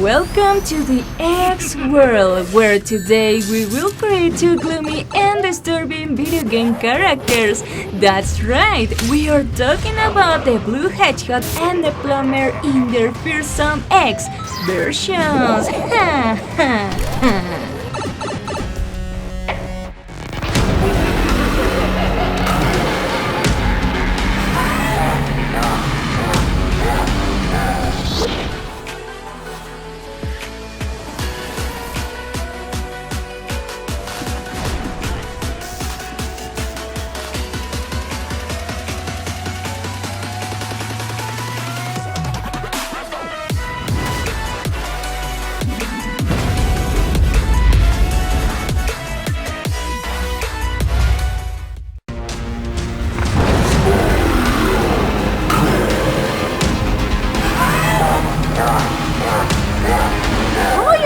welcome to the X world, where today we will create two gloomy and disturbing video game characters. That's right, we are talking about the Blue Hedgehog and the Plumber in their fearsome X versions. Ha ha ha.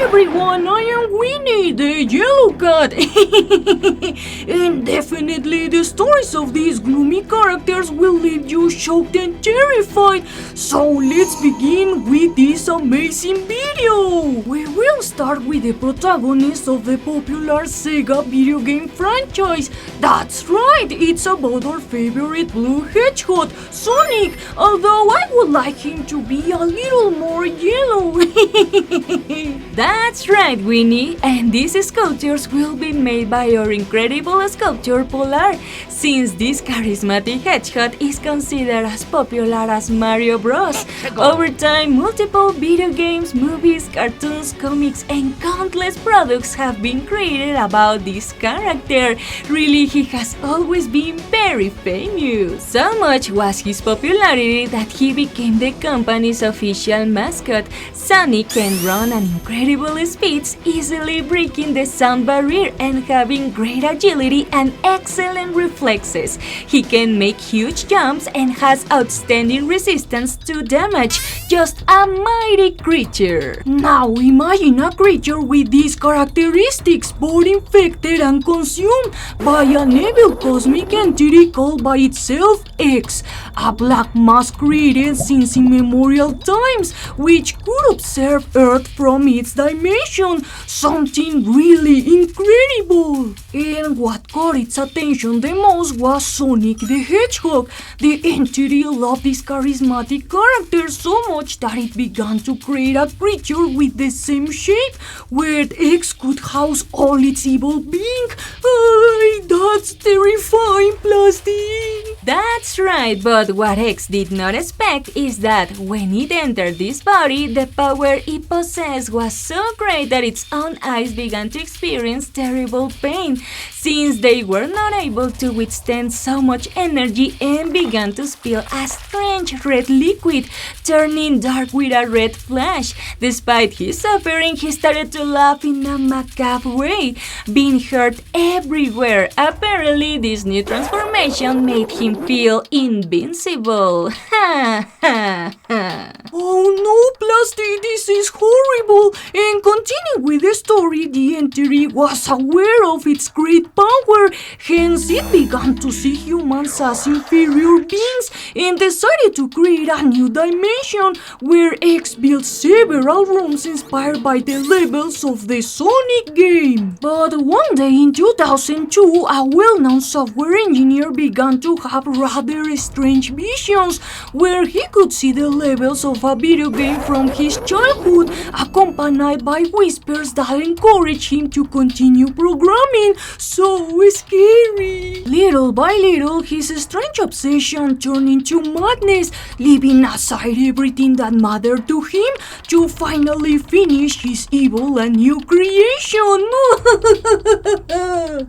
Everyone, I am Winnie, the yellow cat. And definitely the stories of these gloomy characters will leave you shocked and terrified. So let's begin with this amazing video. We will start with the protagonist of the popular Sega video game franchise. That's right, it's about our favorite blue hedgehog, Sonic, although I would like him to be a little more yellow. That's right, Winnie, and these sculptures will be made by our incredible sculptor Polar, since this charismatic hedgehog is considered as popular as Mario Bros. Over time, multiple video games, movies, cartoons, comics, and countless products have been created about this character. Really, he has always been very famous. So much was his popularity that he became the company's official mascot. Sonic can run an incredible speeds, easily breaking the sound barrier and having great agility and excellent reflexes. He can make huge jumps and has outstanding resistance to damage. Just a mighty creature. Now imagine a creature with these characteristics, but infected and consumed by an evil cosmic entity called by itself X, a black mass created since immemorial times, which could observe Earth from its dimension. Something really incredible. And what caught its attention the most was Sonic the Hedgehog. The entity loved this charismatic character so much that it began to create a creature with the same shape, where X could house all its evil being. Ay, that's terrifying, Plastic. That's right, but what X did not expect is that when it entered this body, the power it possessed was so great that its own eyes began to experience terrible pain, since they were not able to withstand so much energy and began to spill a strange red liquid, turning dark with a red flash. Despite his suffering, he started to laugh in a macabre way, being hurt everywhere. Apparently, this new transformation made him feel invincible. Ha ha ha. Oh no, Plastic, this is horrible. And continuing with the story, the entity was aware of its great power, hence it began to see humans as inferior beings and decided to create a new dimension where X built several rooms inspired by the levels of the Sonic game. But one day in 2002, a well-known software engineer began to have rather strange visions where he could see the levels of a video game from his childhood, accompanied by whispers that encouraged him to continue programming. So scary. Little by little, his strange obsession turned into madness, leaving aside everything that mattered to him to finally finish his evil and new creation.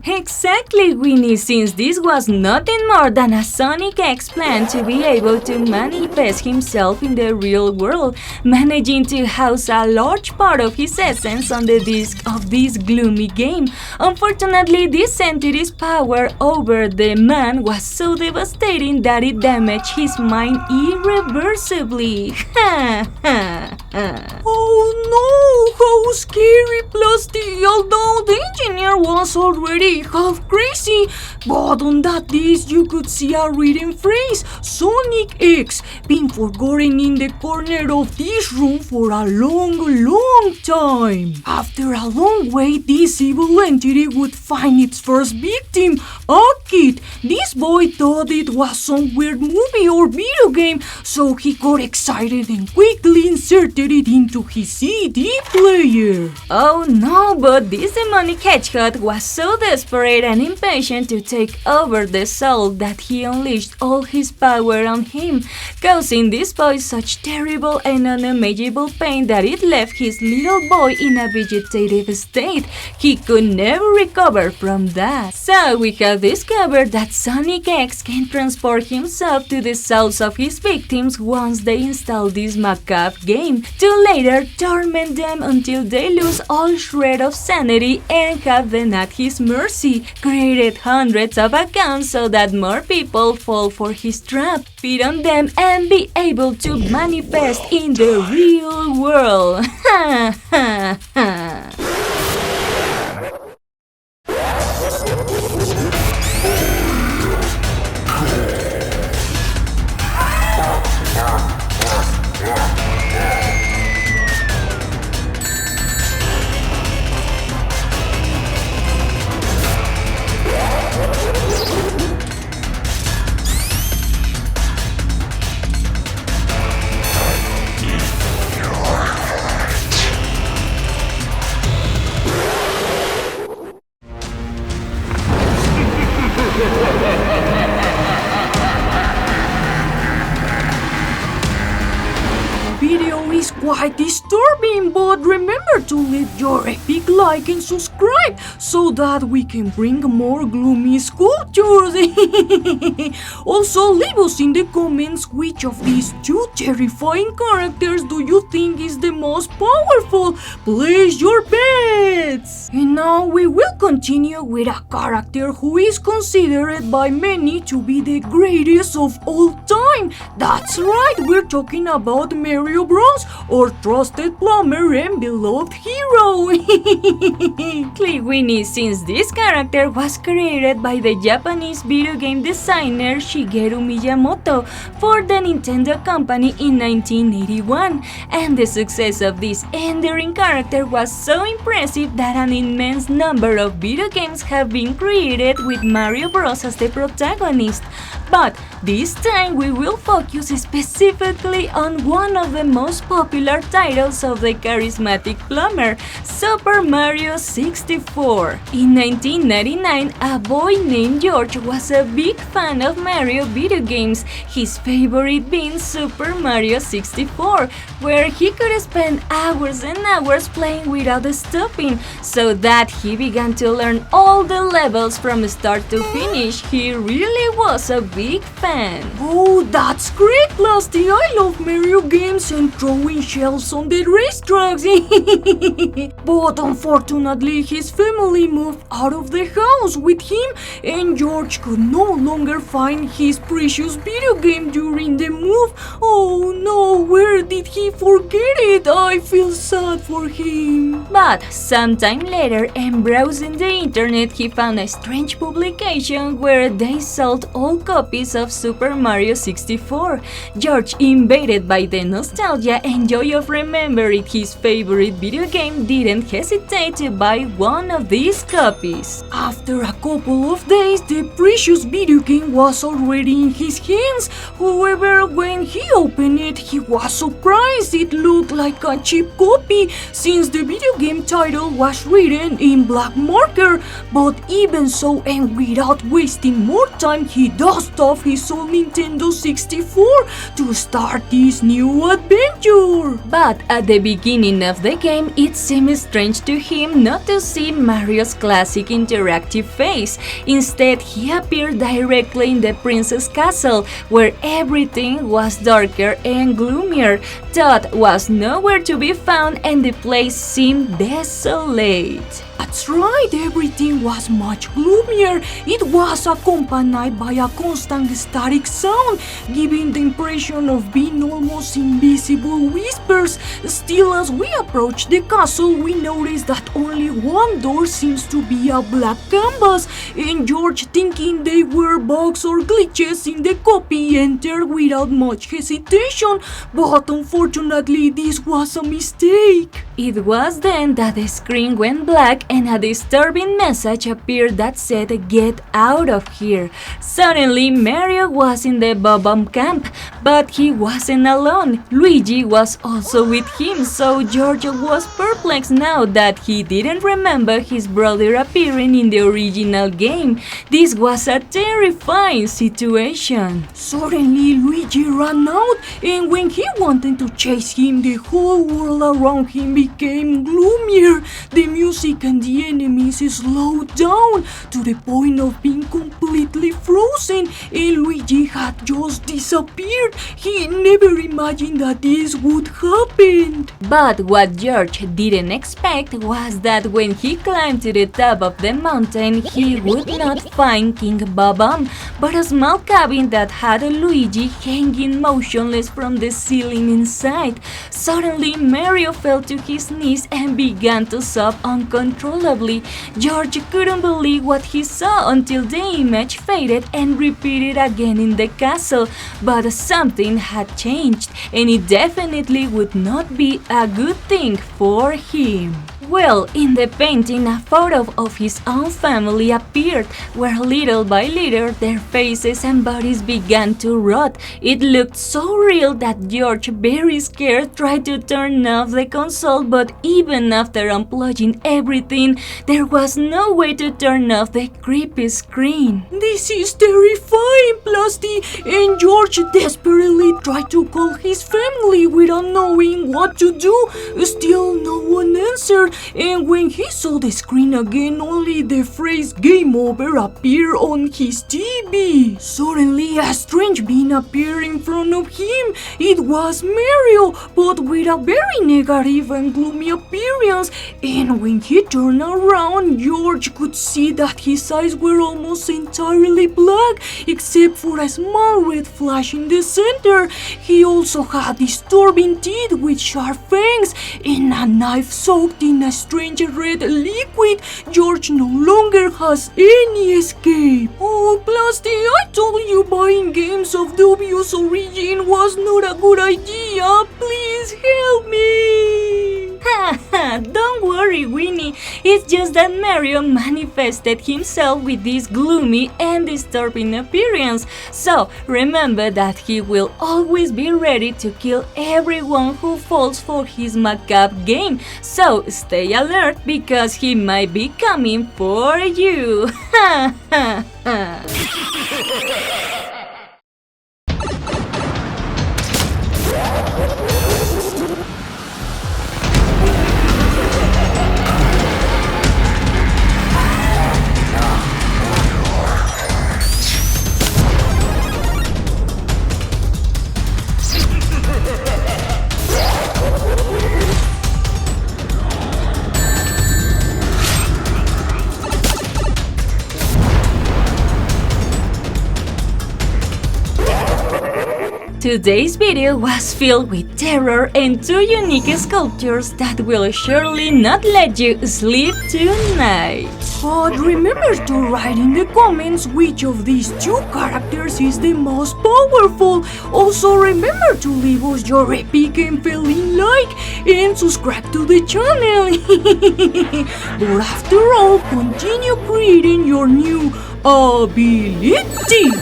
Exactly, Winnie, since this was nothing more than a SONIC.EXE plan to be able to manifest himself in the real world, managing to house a large part of his essence on the disc of this gloomy game. Unfortunately, this entity's power over the man was so devastating that it damaged his mind irreversibly. Ha ha ha. Oh no, how scary, Plastic. Although the engineer was already half crazy, but on that disc you could see a written phrase, SONIC.EXE, being forgotten in the corner of this room for a long time. After a long wait, this evil entity would find its first victim, a kid. This boy thought it was some weird movie or video game, so he got excited and quickly inserted it into his CD player. Oh no, but this demonic hedgehog was so desperate and impatient to take over the soul that he unleashed all his power on him, causing this boy such terrible and unimaginable pain that it left his little boy in a vegetative state. He could never recover from that. So we have discovered that SONIC.EXE can transport himself to the souls of his victims once they install this macabre game, to later torment them until they lose all shred of sanity and have them at his mercy. Created hundreds of accounts so that more people fall for his trap, feed on them, and be able to manifest in the real world. Ha ha ha. Is quite disturbing, but remember to leave your epic like and subscribe so that we can bring more gloomy sculptures. Also, leave us in the comments which of these two terrifying characters do you think is the most powerful. Place your bets. And now we will continue with a character who is considered by many to be the greatest of all time. That's right, we're talking about Mario Bros, or trusted plumber and beloved hero. Winnie, since this character was created by the Japanese video game designer Shigeru Miyamoto for the Nintendo company in 1981, and the success of this enduring character was so impressive that an immense number of video games have been created with Mario Bros as the protagonist. But this time we will focus specifically on one of the most popular titles of the charismatic plumber, Super Mario 64. In 1999, a boy named George was a big fan of Mario video games, his favorite being Super Mario 64, where he could spend hours and hours playing without stopping, so that he began to learn all the levels from start to finish. He really was a big fan. Oh, that's great, Plasti! I love Mario games and throwing shells on the racetracks. But unfortunately, his family moved out of the house with him, and George could no longer find his precious video game during the move. Oh no, where did he forget it? I feel sad for him. But sometime later, and browsing the internet, he found a strange publication where they sold all copies of Super Mario 64. George, invaded by the nostalgia and joy of remembering his favorite video game, didn't hesitate to buy one of these copies. After a couple of days, the precious video game was already in his hands. However, when he opened it, he was surprised. It looked like a cheap copy since the video game title was written in black marker. But even so, and without wasting more time, he dusted off his old Nintendo 64 to start this new adventure. But at the beginning of the game, it seemed strange to him not to see Mario's classic interactive face. Instead, he appeared directly in the princess castle, where everything was darker and gloomier. Todd was nowhere to be found, and the place seemed desolate. That's right, everything was much gloomier. It was accompanied by a constant static sound, giving the impression of being almost invisible whispers. Still, as we approach the castle, we notice that only one door seems to be a black canvas, and George, thinking they were bugs or glitches in the copy, entered without much hesitation, but unfortunately this was a mistake. It was then that the screen went black and a disturbing message appeared that said, "Get out of here." Suddenly, Mario was in the Banban camp, but he wasn't alone. Luigi was also with him, so George was perplexed now that he didn't remember his brother appearing in the original game. This was a terrifying situation. Suddenly, Luigi ran out, and when he wanted to chase him, the whole world around him became gloomier. The music and the enemies slowed down to the point of being completely frozen, and Luigi had just disappeared. He never imagined that this would happen. But what George didn't expect was that when he climbed to the top of the mountain, he would not find King Banban, but a small cabin that had Luigi hanging motionless from the ceiling inside. Suddenly, Mario fell to his knees and began to sob uncontrollably. George couldn't believe what he saw until the image faded and repeated again in the castle, but something had changed, and it definitely would not be a good thing for him. Well, in the painting, a photo of his own family appeared, where little by little their faces and bodies began to rot. It looked so real that George, very scared, tried to turn off the console, but even after unplugging everything, there was no way to turn off the creepy screen. This is terrifying, Plasti, and George desperately tried to call his family without knowing what to do. Still, no one answered, and when he saw the screen again, only the phrase "Game Over" appeared on his TV. Suddenly, a strange being appeared in front of him. It was Mario, but with a very negative and gloomy appearance, and when he turned around, George could see that his eyes were almost entirely black, except for a small red flash in the center. He also had disturbing teeth with sharp fangs and a knife soaked in a strange red liquid. George no longer has any escape. Oh, Plasti, I told you buying games of dubious origin was not a good idea. Please help me. Don't worry, Winnie. It's just that Mario manifested himself with this gloomy and disturbing appearance. So remember that he will always be ready to kill everyone who falls for his macabre game. So stay alert because he might be coming for you. Today's video was filled with terror and two unique sculptures that will surely not let you sleep tonight. But remember to write in the comments which of these two characters is the most powerful. Also remember to leave us your epic and FLYNN like and subscribe to the channel. But after all, continue creating your new ability.